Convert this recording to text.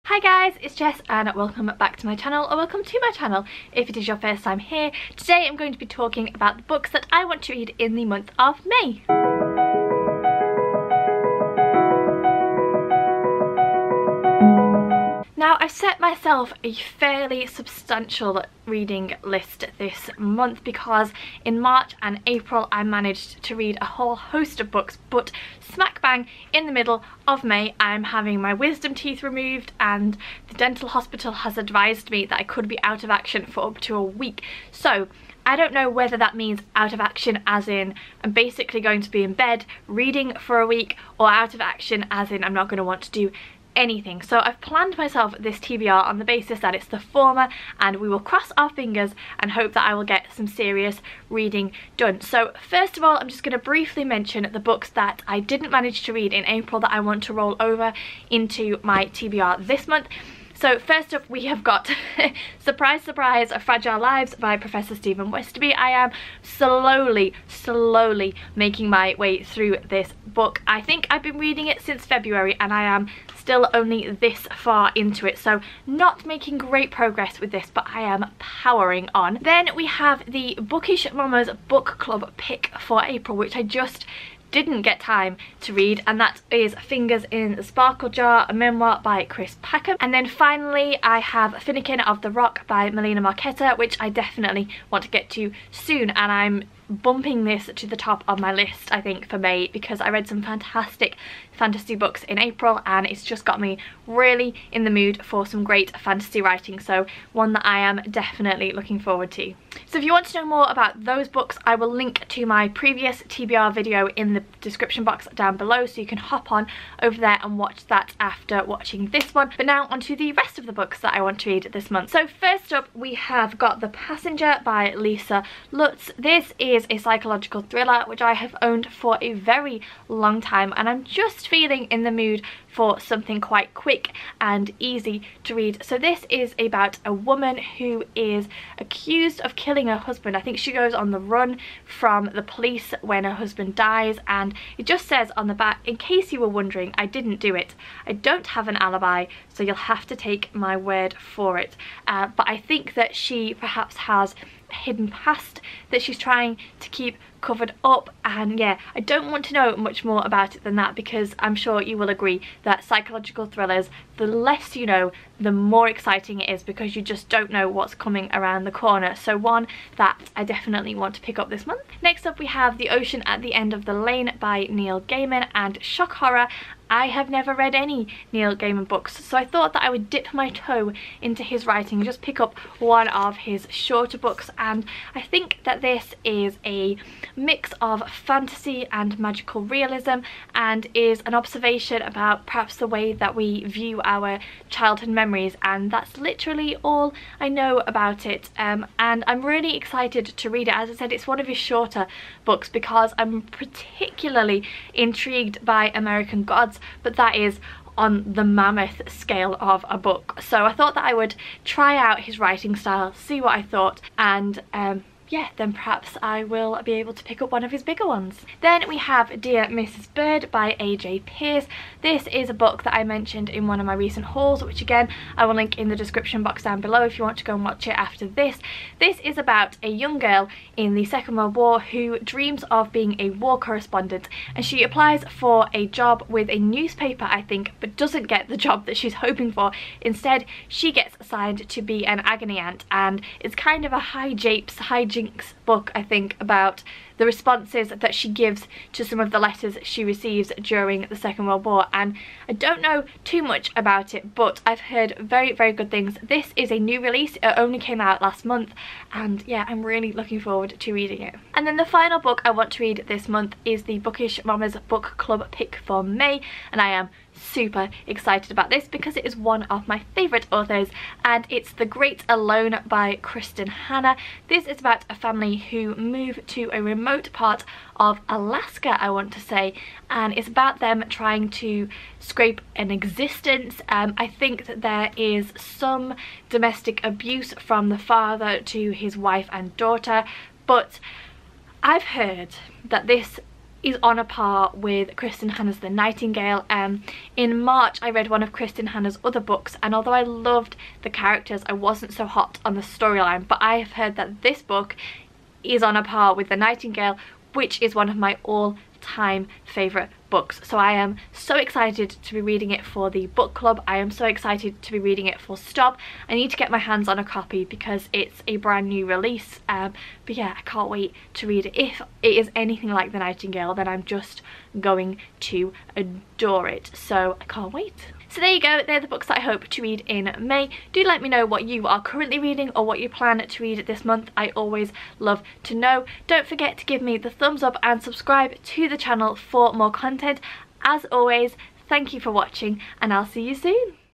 Hi guys, it's Jess and welcome back to my channel, or welcome to my channel if it is your first time here. Today I'm going to be talking about the books that I want to read in the month of May. Now, I've set myself a fairly substantial reading list this month because in March and April I managed to read a whole host of books, but smack bang in the middle of May I'm having my wisdom teeth removed and the dental hospital has advised me that I could be out of action for up to a week. So I don't know whether that means out of action as in I'm basically going to be in bed reading for a week, or out of action as in I'm not going to want to do anything. So I've planned myself this TBR on the basis that it's the former, and we will cross our fingers and hope that I will get some serious reading done. So first of all, I'm just going to briefly mention the books that I didn't manage to read in April that I want to roll over into my TBR this month. So first up we have got, surprise surprise, Fragile Lives by Professor Stephen Westerby. I am slowly making my way through this book. I think I've been reading it since February and I am still only this far into it, so not making great progress with this, but I am powering on. Then we have the Bookish Mama's book club pick for April, which I just didn't get time to read, and that is Fingers in the Sparkle Jar, a memoir by Chris Packham. And then finally I have Finnegan of the Rock by Melina Marchetta, which I definitely want to get to soon, and I'm bumping this to the top of my list I think for May because I read some fantastic fantasy books in April and it's just got me really in the mood for some great fantasy writing, so one that I am definitely looking forward to. So if you want to know more about those books, I will link to my previous TBR video in the description box down below, so you can hop on over there and watch that after watching this one. But now on to the rest of the books that I want to read this month. So first up we have got The Passenger by Lisa Lutz. This is a psychological thriller which I have owned for a very long time, and I'm just feeling in the mood for something quite quick and easy to read. So this is about a woman who is accused of killing her husband. I think she goes on the run from the police when her husband dies, and it just says on the back, in case you were wondering, I didn't do it. I don't have an alibi, so you'll have to take my word for it. But I think that she perhaps has a hidden past that she's trying to keep covered up, and yeah, I don't want to know much more about it than that because I'm sure you will agree that psychological thrillers, the less you know, the more exciting it is because you just don't know what's coming around the corner. So one that I definitely want to pick up this month. Next up we have The Ocean at the End of the Lane by Neil Gaiman, and shock horror, I have never read any Neil Gaiman books, so I thought that I would dip my toe into his writing and just pick up one of his shorter books. And I think that this is a mix of fantasy and magical realism and is an observation about perhaps the way that we view our childhood memories, and that's literally all I know about it. And I'm really excited to read it. As I said, it's one of his shorter books because I'm particularly intrigued by American Gods, but that is on the mammoth scale of a book. So I thought that I would try out his writing style, see what I thought, and yeah, then perhaps I will be able to pick up one of his bigger ones. Then we have Dear Mrs. Bird by AJ Pearce. This is a book that I mentioned in one of my recent hauls, which again I will link in the description box down below if you want to go and watch it after this. This is about a young girl in the Second World War who dreams of being a war correspondent, and she applies for a job with a newspaper, I think, but doesn't get the job that she's hoping for. Instead, she gets assigned to be an agony aunt, and it's kind of a hijinks book, I think, about the responses that she gives to some of the letters she receives during the Second World War. And I don't know too much about it, but I've heard very good things. This is a new release, it only came out last month, and yeah, I'm really looking forward to reading it. And then the final book I want to read this month is the Bookish Mama's book club pick for May, and I am super excited about this because it is one of my favourite authors, and it's The Great Alone by Kristen Hanna. This is about a family who move to a remote part of Alaska, I want to say, and it's about them trying to scrape an existence. I think that there is some domestic abuse from the father to his wife and daughter, but I've heard that this is on a par with Kristen Hanna's The Nightingale. In March I read one of Kristen Hanna's other books, and although I loved the characters, I wasn't so hot on the storyline, but I have heard that this book is on a par with The Nightingale, which is one of my all-time favourite books. So I am so excited to be reading it for the book club. I am so excited to be reading it full stop. I need to get my hands on a copy because it's a brand new release, but yeah, I can't wait to read it. If it is anything like The Nightingale, then I'm just going to adore it, so I can't wait. So there you go, they're the books that I hope to read in May. Do let me know what you are currently reading or what you plan to read this month. I always love to know. Don't forget to give me the thumbs up and subscribe to the channel for more content. As always, thank you for watching, and I'll see you soon.